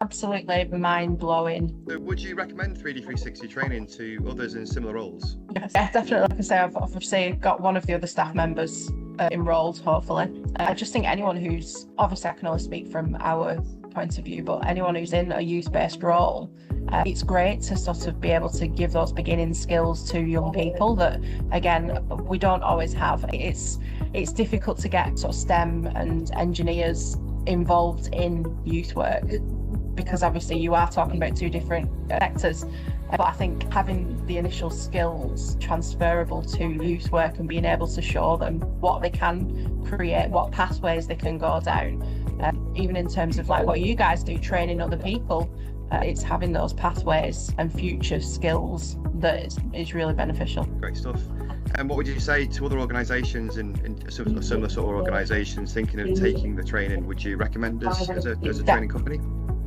Absolutely mind-blowing. So would you recommend 3D 360 training to others in similar roles? Yes, yeah, definitely. Like I say, I've obviously got one of the other staff members enrolled, hopefully. I just think anyone who's, obviously I can only speak from our point of view, but anyone who's in a youth-based role, it's great to sort of be able to give those beginning skills to young people that, again, we don't always have. It's difficult to get sort of STEM and engineers involved in youth work, because obviously you are talking about two different sectors. But I think having the initial skills transferable to youth work and being able to show them what they can create, what pathways they can go down, even in terms of like what you guys do, training other people, it's having those pathways and future skills that is really beneficial. Great stuff. And what would you say to other organisations in similar sort of organisations thinking of taking the training? Would you recommend us as a training company?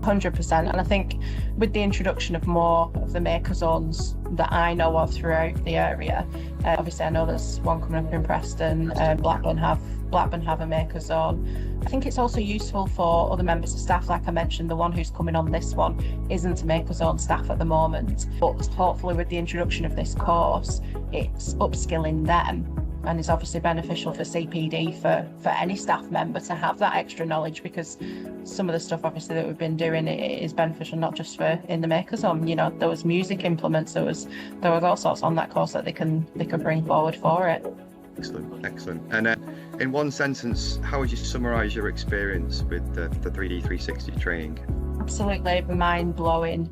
100%. And I think with the introduction of more of the maker zones that I know of throughout the area, obviously I know there's one coming up in Preston, Blackburn have a maker zone. I think it's also useful for other members of staff. Like I mentioned, the one who's coming on this one isn't a maker zone staff at the moment, but hopefully with the introduction of this course, it's upskilling them, and it's obviously beneficial for CPD for any staff member to have that extra knowledge, because some of the stuff obviously that we've been doing is beneficial not just for in the maker zone. You know, there was music implements, there was all sorts on that course that they can bring forward for it. Excellent. And in one sentence, how would you summarise your experience with the 3D 360 training? Absolutely mind-blowing.